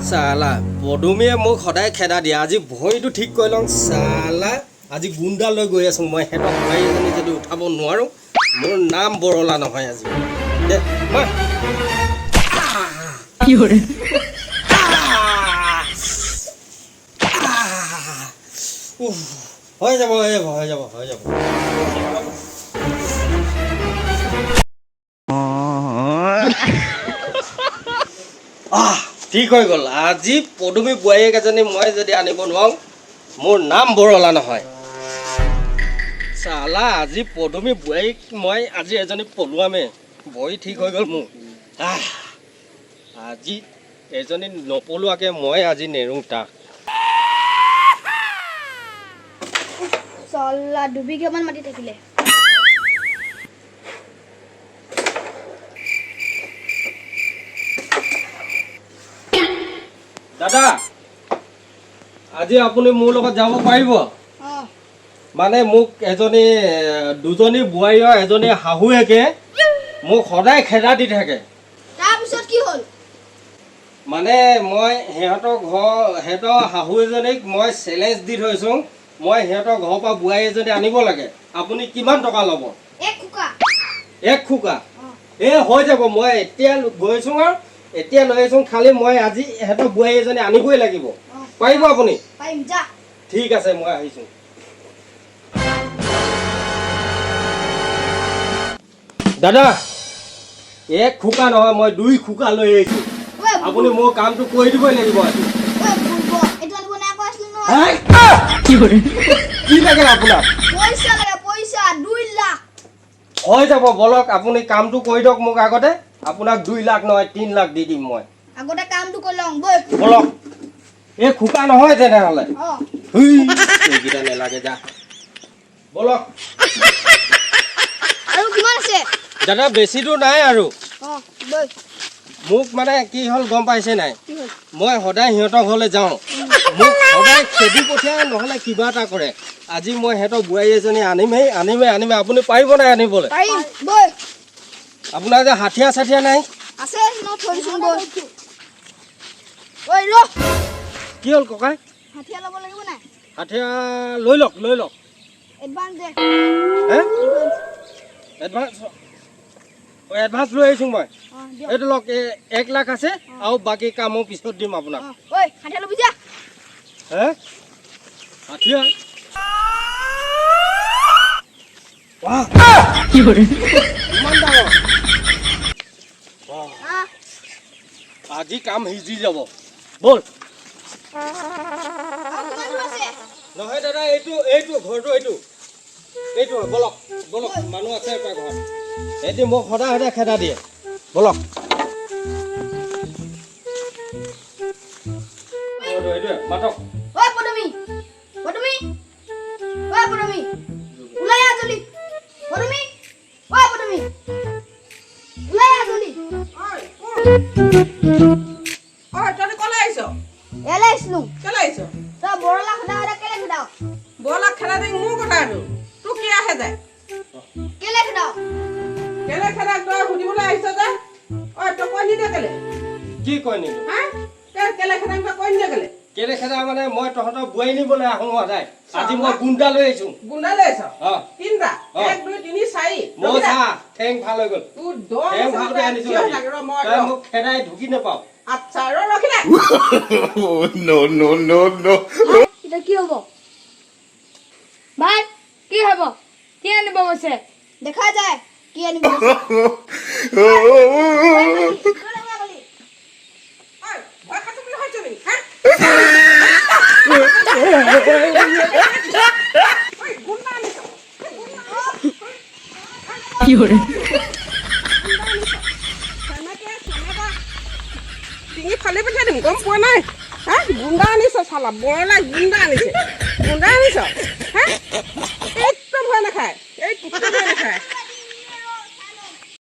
চালা পদুমীয়ে মোক সদায় খেদা দিয়ে আজি ভৰিটো ঠিক কৰি লওঁ চালা আজি গুণ্ডা লৈ গৈ আছোঁ মই সিহঁতক ভৰি এজনী যদি উঠাব নোৱাৰোঁ মোৰ নাম বৰলা নহয় আজি দে মই হৈ যাব হৈ যাব হৈ যাব হৈ যাব ঠিক হৈ গ'ল আজি পদুমী বোৱাৰীয়েক এজনী মই যদি আনিব নোৱাৰোঁ মোৰ নাম বৰলা নহয় চালা আজি পদুমী বোৱাৰীক মই আজি এজনী পলুৱামে ভৰি ঠিক হৈ গ'ল মোৰ আজি এজনী নপলোৱাকৈ মই আজি নেৰোঁ তাক চলা দুবিঘামান মাটি থাকিলে দাদা আজি আপুনি মোৰ লগত যাব পাৰিব মানে মোক এজনী দুজনী বোৱাৰী আৰু এজনী শাহুৱেকে মোক সদায় খেদা দি থাকে তাৰপিছত কি হ'ল মানে মই সিহঁতৰ শাহু এজনীক মই চেলেঞ্জ দি থৈছোঁ মই সিহঁতৰ ঘৰৰ পৰা বোৱাৰী এজনী আনিব লাগে আপুনি কিমান টকা ল'ব এক খোকা এই হৈ যাব মই এতিয়া গৈছোঁ আৰু এতিয়া লৈ আহিছোঁ খালি মই আজি সিহঁতৰ বোৱাৰী এজনী আনিবই লাগিব পাৰিব আপুনি ঠিক আছে মই আহিছোঁ দাদা এক খোকা নহয় মই 2 খোকা লৈ আহিছোঁ আপুনি মোৰ কামটো কৰি দিবই লাগিব কি লাগে আপোনাক হৈ যাব বলক আপুনি কামটো কৰি দিয়ক মোক আগতে আপোনাক 2 লাখ নহয় 3 লাখ দি দিম মই আগতে কামটো কৰি লওঁ বলক এই খোকা নহয় তেনেহ'লে এইকেইটা নেলাগে যা বলক আৰু কিমান আছে দাদা বেছি দূৰ নাই আৰু মোক মানে কি হ'ল গম পাইছে নাই মই সদায় সিহঁতৰ ঘৰলৈ যাওঁ মোক সদায় খেদি পঠিয়াই নহ'লে কিবা এটা কৰে আজি মই সিহঁতৰ বোৱাৰী এজনী আনিমেই আপুনি পাৰিব নাই আনিবলৈ আপোনাৰ যে হাঠিয়া চাঠিয়া নাই কি হ'ল ককাই হাঠিয়া লৈ লওক এডভান্স লৈ আহিছোঁ মই এইটো লওক 1 লাখ আছে আৰু বাকী কামো পিছত দিম আপোনাক হাঠিয়া আজি কাম সিজি যাব বল নহয় দাদা এইটো ঘৰটো এইটো বলক মানুহ আছে এটা ঘৰত এটি মোক সদায় খেদা দিয়ে বলক এইটোৱে মাতক কি কয় নিলো কেলে খেদা মানে মই তহঁতৰ বোৱাৰী নিবলৈ আহোঁ সদায় আজি মই গুণ্ডা লৈ আহিছোঁ মই চা ঠেং ভাল হৈ গ'ল ঠেং ভালকৈ আনিছোঁ তই মোক খেদাই ঢুকি নাপাওঁ কি হ'ব ভাই কি হ'ব কি আনিব গৈছে দেখা যায় কি আনিব ফালি পঠিয়াই দিম গম পোৱা নাই গুণ্ডা আনিছ চালা বৰলা গুণ্ডা আনিছ হা একদম ভয় নাখায় এই ভয় নাখায়